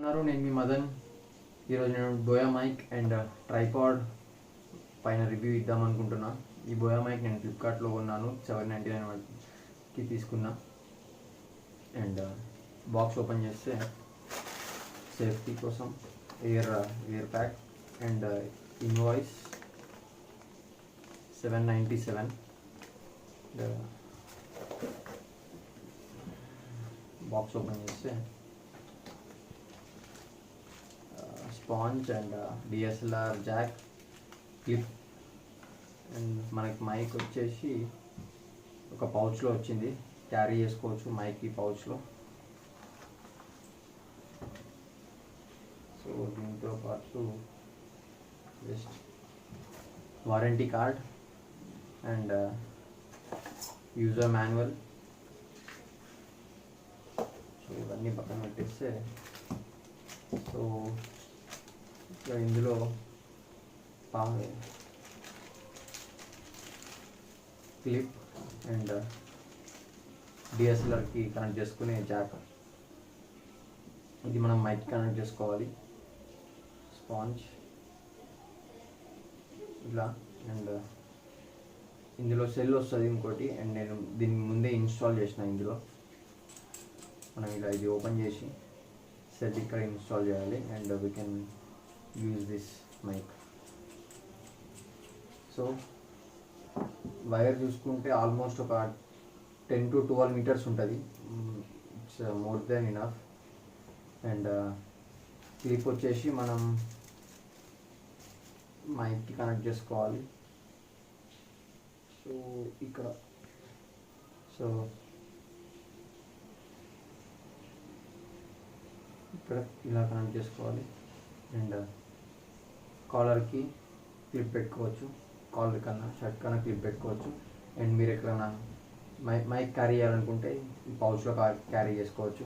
ఉన్నారు. నేను మీ మదన్. ఈరోజు నేను బోయా మైక్ అండ్ ట్రైపాడ్ పైన రివ్యూ ఇద్దాం అనుకుంటున్నా. ఈ బోయా మైక్ నేను ఫ్లిప్కార్ట్లో కొన్నాను, 799కి తీసుకున్నా. అండ్ బాక్స్ ఓపెన్ చేస్తే సేఫ్టీ కోసం air pack and invoice 797. Box open చేస్తే sponge and DSLR jack clip and మనకి మైక్ వచ్చేసి ఒక పౌచ్లో వచ్చింది, క్యారీ చేసుకోవచ్చు మైక్ ఈ పౌచ్లో. సో దీంతో పాటు just warranty card and user manual. So ఇవన్నీ పక్కన పెట్టేస్తే సో ఇందులో క్లిప్ అండ్ డిఎస్ఎల్ఆర్కి కనెక్ట్ చేసుకునే జాక్, ఇది మనం మైక్ కనెక్ట్ చేసుకోవాలి. స్పాంజ్ ఇలా అండ్ ఇందులో సెల్ వస్తుంది ఇంకోటి, అండ్ నేను దీన్ని ముందే ఇన్స్టాల్ చేసిన. ఇందులో మనం ఇలా ఇది ఓపెన్ చేసి సెల్ ఇక్కడ ఇన్స్టాల్ చేయాలి and we can use this mic. So wire చూసుకుంటే ఆల్మోస్ట్ ఒక 10 to 12 meters ఉంటుంది, it's more than enough. And clip వచ్చేసి మనం మైక్కి కనెక్ట్ చేసుకోవాలి. సో ఇక్కడ ఇలా కనెక్ట్ చేసుకోవాలి. అండ్ కాలర్కి క్లిప్ పెట్టుకోవచ్చు, కాలర్ కన్నా షర్ట్ కన్నా క్లిప్ పెట్టుకోవచ్చు. అండ్ మీరు ఎక్కడైనా మైక్ క్యారీ చేయాలనుకుంటే ఈ పౌచ్లో క్యారీ చేసుకోవచ్చు.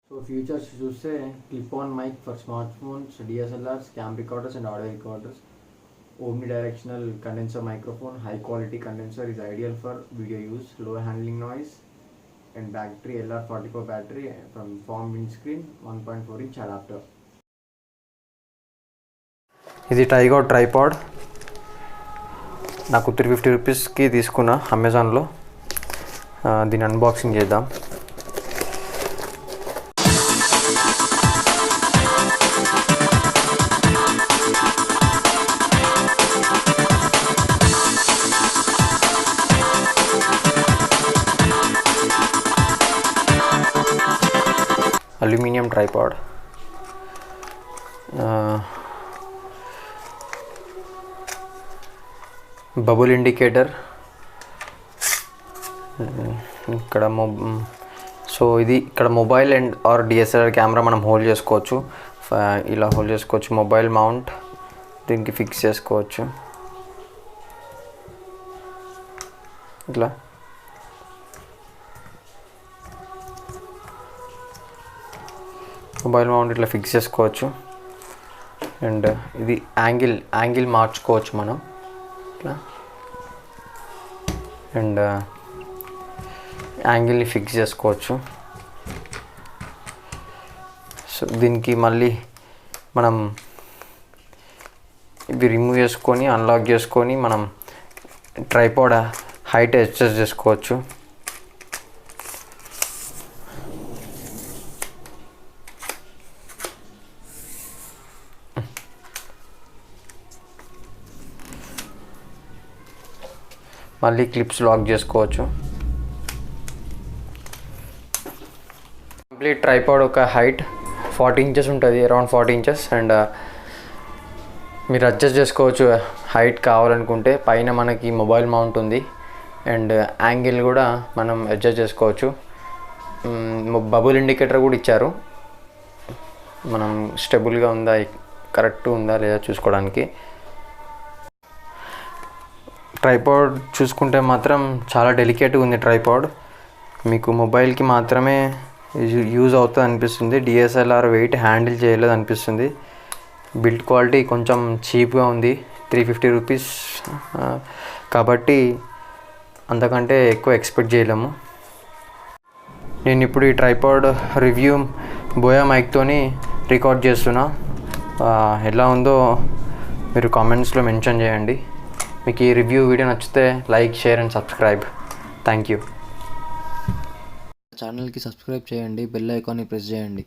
సో ఫీచర్స్ చూస్తే clip on mic for smart phones, DSLRs, cam recorders and audio recorders, omnidirectional condenser microphone, high quality condenser is ideal for video use, low handling noise, and battery LR44 battery from form windscreen, 1.4 inch adapter. ఇది టైగోట్ tripod నాకు 350 రూపీస్కి తీసుకున్నా అమెజాన్లో. దీన్ని unboxing చేద్దాం. Aluminium tripod, bubble indicator ఇక్కడ. So ఇది ఇక్కడ mobile and or DSLR camera మనం హోల్డ్ చేసుకోవచ్చు, ఇలా హోల్డ్ చేసుకోవచ్చు. మొబైల్ మౌంట్ దీనికి ఫిక్స్ చేసుకోవచ్చు ఇట్లా. మొబైల్ మౌంట్ ఇట్లా ఫిక్స్ చేసుకోవచ్చు. అండ్ ఇది యాంగిల్ మార్చుకోవచ్చు మనం ఇట్లా. అండ్ యాంగిల్ని ఫిక్స్ చేసుకోవచ్చు. సో దీనికి మళ్ళీ మనం ఇవి రిమూవ్ చేసుకొని అన్లాక్ చేసుకొని మనం ట్రైపాడ్ హైట్ అడ్జస్ట్ చేసుకోవచ్చు. మళ్ళీ క్లిప్స్ లాక్ చేసుకోవచ్చు. కంప్లీట్ ట్రైపాడ్ ఒక హైట్ 40 inches ఉంటుంది, అరౌండ్ 40 inches. అండ్ మీరు అడ్జస్ట్ చేసుకోవచ్చు హైట్ కావాలనుకుంటే. పైన మనకి మొబైల్ మౌంట్ ఉంది అండ్ యాంగిల్ కూడా మనం అడ్జస్ట్ చేసుకోవచ్చు. బబుల్ ఇండికేటర్ కూడా ఇచ్చారు, మనం స్టెబుల్గా ఉందా కరెక్ట్ ఉందా లేదా చూసుకోవడానికి. ట్రైపాడ్ చూసుకుంటే మాత్రం చాలా డెలికేట్గా ఉంది ట్రైపాడ్. మీకు మొబైల్కి మాత్రమే యూజ్ అవుతుంది అనిపిస్తుంది, డిఎస్ఎల్ఆర్ వెయిట్ హ్యాండిల్ చేయలేదు అనిపిస్తుంది. బిల్డ్ క్వాలిటీ కొంచెం చీప్గా ఉంది, 350 రూపీస్ కాబట్టి అంతకంటే ఎక్కువ ఎక్స్పెక్ట్ చేయలేము. నేను ఇప్పుడు ఈ ట్రైపాడ్ రివ్యూ బోయా మైక్తోని రికార్డ్ చేస్తున్నా. ఎలా ఉందో మీరు కామెంట్స్లో మెన్షన్ చేయండి. మీకు ఈ రివ్యూ వీడియో నచ్చితే like, share and subscribe. Thank you. ఛానల్కి సబ్స్క్రైబ్ చేయండి, బెల్ ఐకాన్ని ప్రెస్ చేయండి.